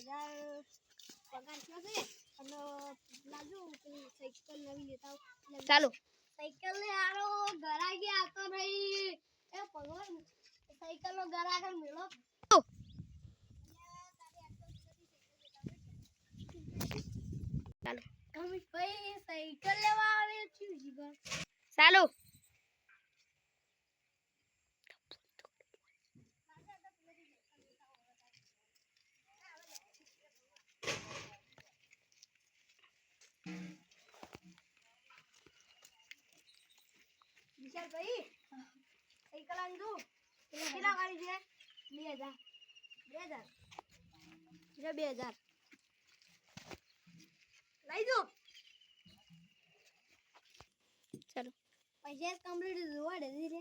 10,000 પગાર થયો છે અને લાજુ પેલી સાયકલ નવી લેતા ચાલો સાયકલ ને આરો ગરાગી આવતો નહીં એ ભગવાન સાયકલ નો ગરાગ મેળો ચાલો કમિત ભાઈ સાયકલ લેવા આવે છે જીગર ચાલો વિશાલ ભાઈ સાયકલ આંદુ કેટલા વાળી છે 2000 2000 લઈ દો ચાલો પૈસા કમ્પ્લીટ જોવાડે ધીરે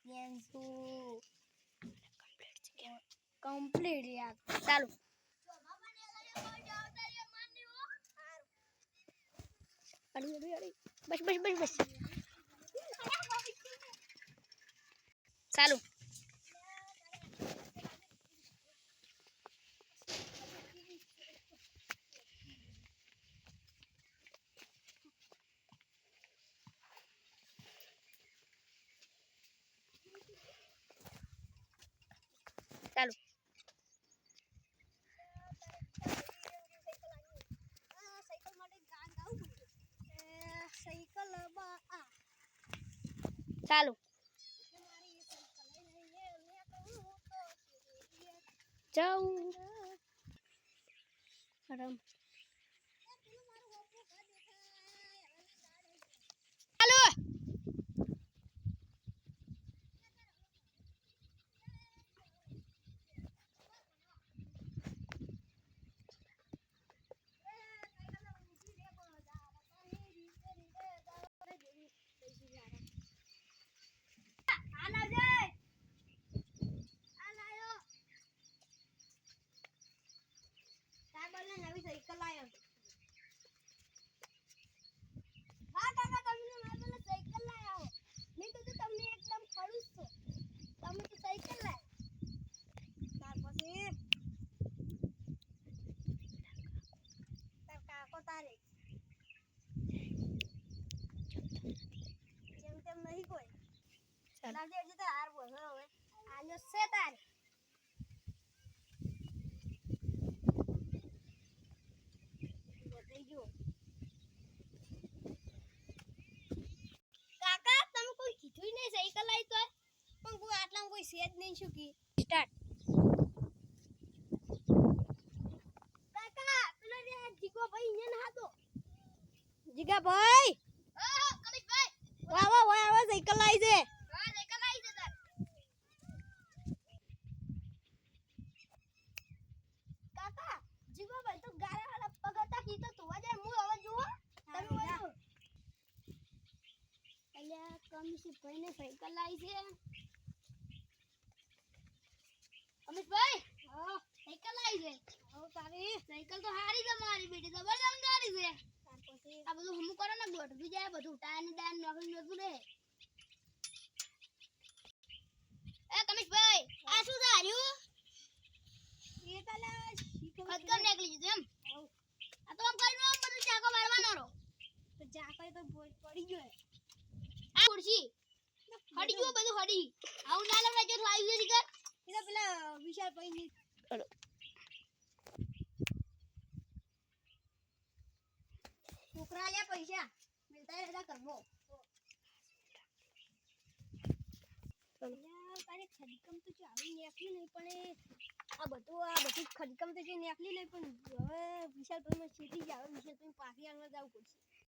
યેન્સુ કમ્પ્લીટ યાર ચાલો અડી બસ ચાલો ચાલો સાયકલ માટે ગાન ગાવું સાયકલ બા ચાલો મારી સાયકલ લઈને લે કહું તો જાઉં આરામ ચાલો નવી સાયકલ લાયો હા કાકા તમે મારા સાયકલ લાયા મેં કીધું તમને એકદમ ખડુસ છો તમે તો સાયકલ લાયા ત્યાર પછી તાર કાકો તારે જેમ તેમ નહીં કોઈ લાગે હજી તો હાર બોલો હવે આજો છે તારે બતાઈ ગયો કાકા તમે કોઈ કીધું નહીં સાયકલ લાવી તો પણ કોઈ આટલામાં કોઈ સેજ નહીં શું કી સ્ટાર્ટ કાકા પેલો રે જીગો ભાઈ ને ના હતો જીગા ભાઈ હા કમિતભાઈ આવો સાયકલ લાવી છે હા સાયકલ લાવી દે તાર કાકા જીગો ભાઈ તો ગારા વાળા પગતા કીધો તો વાજે હું હવે જુઓ તમે બોલો અલ્યા કમિશી ભાઈને સાયકલ લાવી છે કમિશભાઈ હા સાયકલ લાવી છે હવે તારી સાયકલ તો હારી છે મારી બેટી જબરદસ્ત ગાડી છે તાર પછી આ બધું હમું કરો ને ગોઠવી જાય બધું ટાયર ની ડાયર નોકરી નતું રે એ કમિશભાઈ આ શું ધાર્યું એ તાલા ખતમ નીકળી જતું એમ આ તો આમ કરીને આમ બધું ચાકો મારવાનો રો તો ચાકો તો પડી ગયો આ ખુરશી હડી ગયો બધું હડી આવું ના લગાય જો આવી ગઈ કર એટલે પેલા વિશાલ ભાઈ ની ચાલો છોકરા લે પૈસા મિલતા રહેતા કરવો તારે ખડકમ તો ચાવી નેકલી નહીં પણ આ બધું ખડકમ તો જે નેકલી નહીં પણ હવે વિશાલ ભાઈ માં સીધી જ આવે વિશાલ ભાઈ પાછી આગળ જવું પડશે